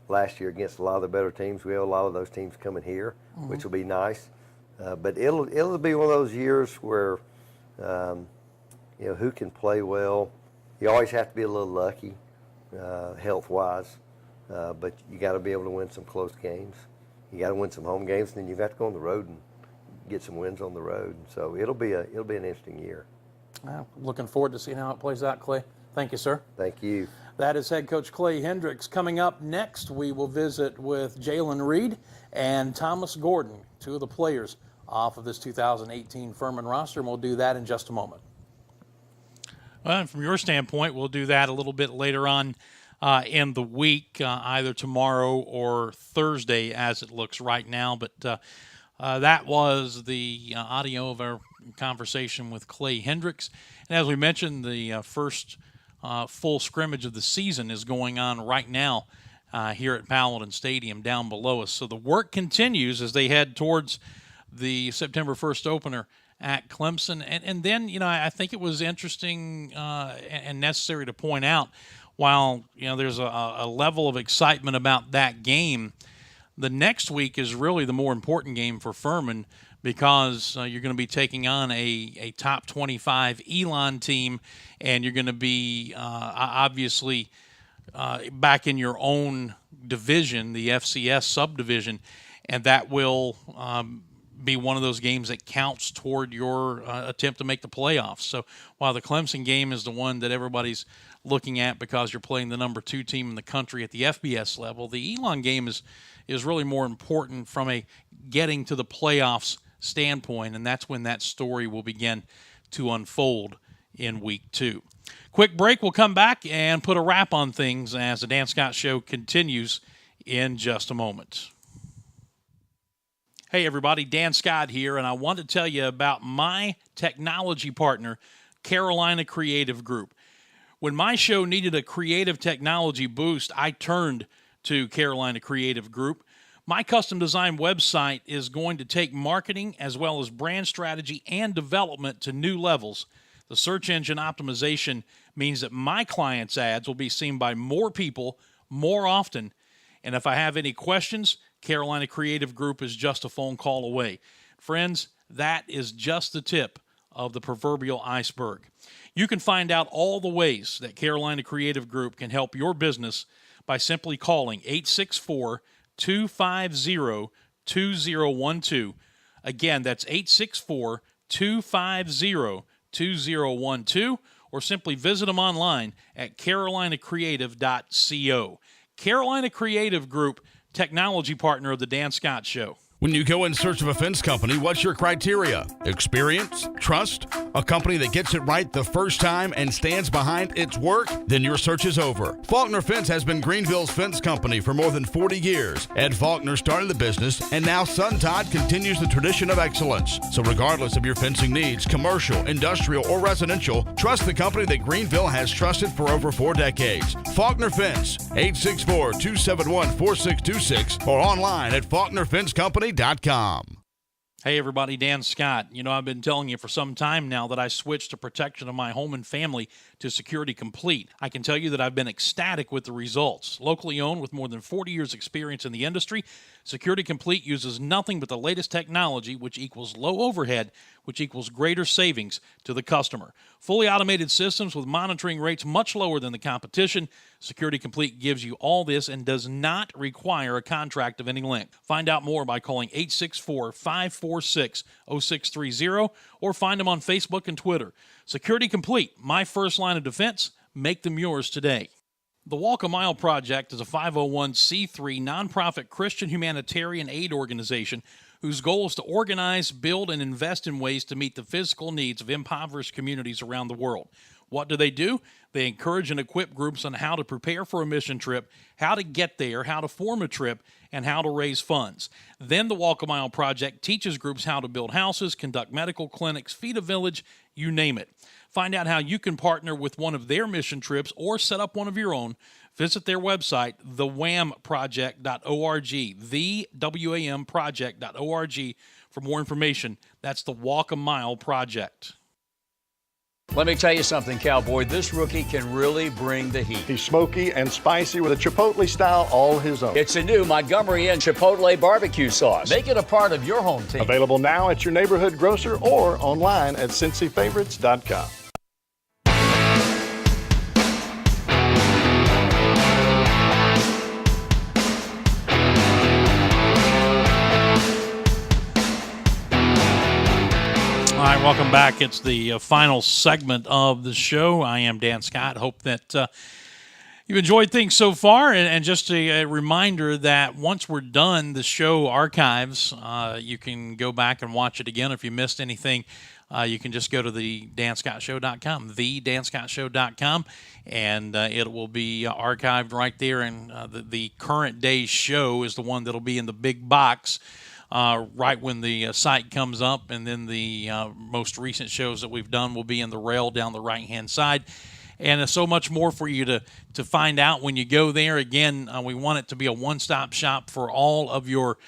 last year against a lot of the better teams. We have a lot of those teams coming here, which will be nice. But it'll be one of those years where, you know, who can play well. You always have to be a little lucky, health-wise, but you got to be able to win some close games. You got to win some home games, and then you've got to go on the road and get some wins on the road. So it'll be an interesting year. Looking forward to seeing how it plays out, Clay. Thank you, sir. Thank you. That is head coach Clay Hendrix. Coming up next, we will visit with Jalen Reed and Thomas Gordon, 2 of the players off of this 2018 Furman roster, and we'll do that in just a moment. Well, and from your standpoint, we'll do that a little bit later on in the week, either tomorrow or Thursday as it looks right now. But that was the audio of our conversation with Clay Hendrix. And as we mentioned, the first full scrimmage of the season is going on right now here at Paladin Stadium down below us. So the work continues as they head towards the September 1st opener at Clemson. And then, I think it was interesting and necessary to point out, while, there's a level of excitement about that game, the next week is really the more important game for Furman, because you're going to be taking on a top 25 Elon team, and you're going to be obviously back in your own division, the FCS subdivision, and that will be one of those games that counts toward your attempt to make the playoffs. So while the Clemson game is the one that everybody's looking at because you're playing the number 2 team in the country at the FBS level, the Elon game is really more important from a getting to the playoffs standpoint, and that's when that story will begin to unfold in week 2. Quick break. We'll come back and put a wrap on things as the Dan Scott Show continues in just a moment. Hey everybody, Dan Scott here, and I want to tell you about my technology partner, Carolina Creative Group. When my show needed a creative technology boost, I turned to Carolina Creative Group. My custom design website is going to take marketing as well as brand strategy and development to new levels. The search engine optimization means that my clients' ads will be seen by more people more often. And if I have any questions, Carolina Creative Group is just a phone call away. Friends, that is just the tip of the proverbial iceberg. You can find out all the ways that Carolina Creative Group can help your business by simply calling 864-250-2012. Again, that's 864-250-2012, or simply visit them online at carolinacreative.co. Carolina Creative Group, technology partner of the Dan Scott Show. When you go in search of a fence company, what's your criteria? Experience? Trust? A company that gets it right the first time and stands behind its work? Then your search is over. Faulkner Fence has been Greenville's fence company for more than 40 years. Ed Faulkner started the business, and now son Todd continues the tradition of excellence. So regardless of your fencing needs, commercial, industrial, or residential, trust the company that Greenville has trusted for over 4 decades. Faulkner Fence, 864-271-4626, or online at faulknerfencecompany.com. Hey everybody, Dan Scott. I've been telling you for some time now that I switched the protection of my home and family to Security Complete. I can tell you that I've been ecstatic with the results. Locally owned with more than 40 years experience in the industry, Security Complete uses nothing but the latest technology, which equals low overhead, which equals greater savings to the customer. Fully automated systems with monitoring rates much lower than the competition. Security Complete gives you all this and does not require a contract of any length. Find out more by calling 864-546-0630 or find them on Facebook and Twitter. Security Complete, my first line of defense. Make them yours today. The Walk a Mile Project is a 501c3 nonprofit Christian humanitarian aid organization whose goal is to organize, build, and invest in ways to meet the physical needs of impoverished communities around the world. What do? They encourage and equip groups on how to prepare for a mission trip, how to get there, how to form a trip, and how to raise funds. Then the Walk a Mile Project teaches groups how to build houses, conduct medical clinics, feed a village, you name it. Find out how you can partner with one of their mission trips or set up one of your own. Visit their website, thewamproject.org, thewamproject.org for more information. That's the Walk a Mile Project. Let me tell you something, Cowboy. This rookie can really bring the heat. He's smoky and spicy with a Chipotle style all his own. It's a new Montgomery Inn Chipotle barbecue sauce. Make it a part of your home team. Available now at your neighborhood grocer or online at CincyFavorites.com. All right, welcome back. It's the final segment of the show. I am Dan Scott. Hope that you've enjoyed things so far. And just a reminder that once we're done, the show archives, you can go back and watch it again. If you missed anything, you can just go to the DanScottShow.com, theDanScottShow.com, and it will be archived right there. And the current day's show is the one that'll be in the big box right when the site comes up, and then the most recent shows that we've done will be in the rail down the right-hand side. And there's so much more for you to find out when you go there. Again, we want it to be a one-stop shop for all of your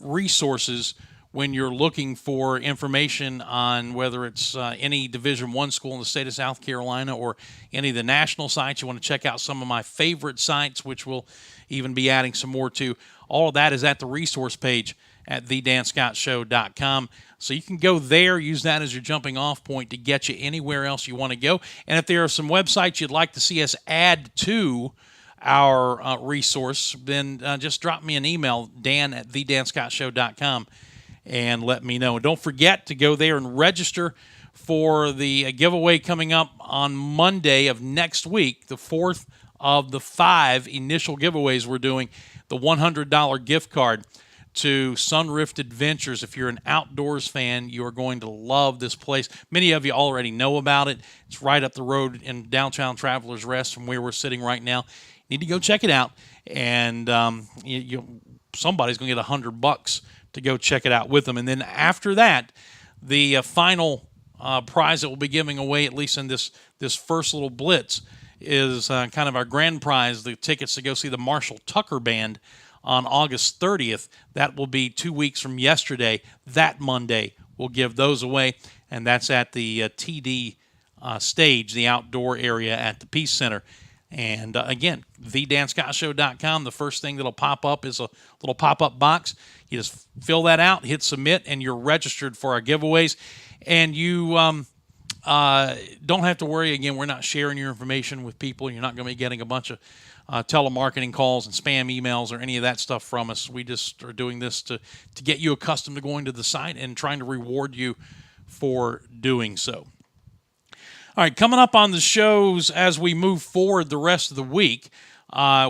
resources when you're looking for information on whether it's any Division I school in the state of South Carolina or any of the national sites. You want to check out some of my favorite sites, which we'll even be adding some more to. All of that is at the resource page at thedanscottshow.com. So you can go there, use that as your jumping off point to get you anywhere else you want to go. And if there are some websites you'd like to see us add to our resource, then just drop me an email, dan@thedanscottshow.com, and let me know. And don't forget to go there and register for the giveaway coming up on Monday of next week, the 4th of the 5 initial giveaways we're doing, the $100 gift card to Sunrift Adventures. If you're an outdoors fan, you are going to love this place. Many of you already know about it. It's right up the road in downtown Travelers Rest from where we're sitting right now. You need to go check it out, and somebody's going to get $100 to go check it out with them. And then after that, the final prize that we'll be giving away, at least in this first little blitz, is kind of our grand prize, the tickets to go see the Marshall Tucker Band on August 30th. That will be 2 weeks from yesterday. That Monday, we'll give those away, and that's at the TD stage, the outdoor area at the Peace Center. And again, thedanscottshow.com, the first thing that'll pop up is a little pop-up box. You just fill that out, hit submit, and you're registered for our giveaways. And you don't have to worry. Again, we're not sharing your information with people. You're not going to be getting a bunch of telemarketing calls and spam emails or any of that stuff from us. We just are doing this to get you accustomed to going to the site and trying to reward you for doing so. All right, coming up on the shows as we move forward the rest of the week,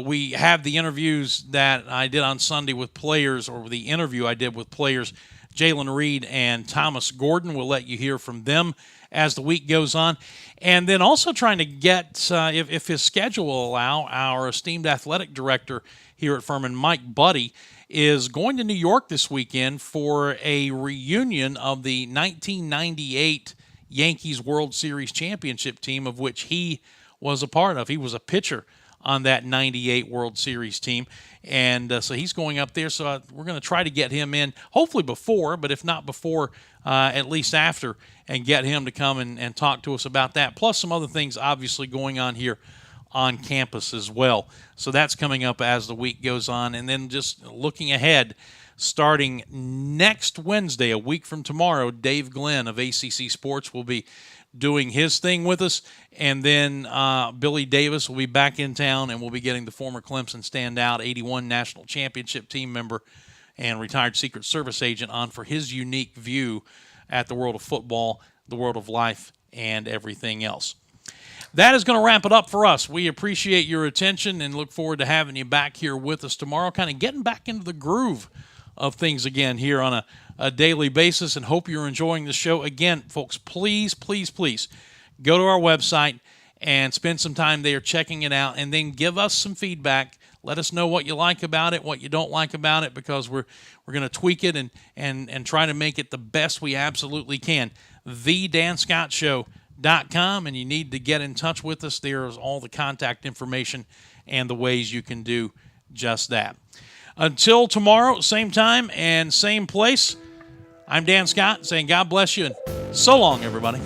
we have the interviews that I did on Sunday with players, or the interview I did with players, Jalen Reed and Thomas Gordon. We'll let you hear from them as the week goes on. And then also trying to get, if his schedule will allow, our esteemed athletic director here at Furman, Mike Buddy, is going to New York this weekend for a reunion of the 1998 Yankees World Series championship team, of which he was a part of. He was a pitcher on that 98 World Series team. And so he's going up there. So we're going to try to get him in, hopefully before, but if not before, at least after, and get him to come and talk to us about that. Plus some other things obviously going on here on campus as well. So that's coming up as the week goes on. And then just looking ahead, starting next Wednesday, a week from tomorrow, Dave Glenn of ACC Sports will be doing his thing with us. And then Billy Davis will be back in town, and we'll be getting the former Clemson standout, 81 national championship team member and retired Secret Service agent on for his unique view at the world of football, the world of life, and everything else. That is going to wrap it up for us. We appreciate your attention and look forward to having you back here with us tomorrow, kind of getting back into the groove of things again here on a daily basis, and hope you're enjoying the show. Again, folks, please, please, please go to our website and spend some time there checking it out, and then give us some feedback. Let us know what you like about it, what you don't like about it, because we're going to tweak it and try to make it the best we absolutely can. thedanscottshow.com, and you need to get in touch with us. There's all the contact information and the ways you can do just that. Until tomorrow, same time and same place, I'm Dan Scott saying God bless you, and so long, everybody.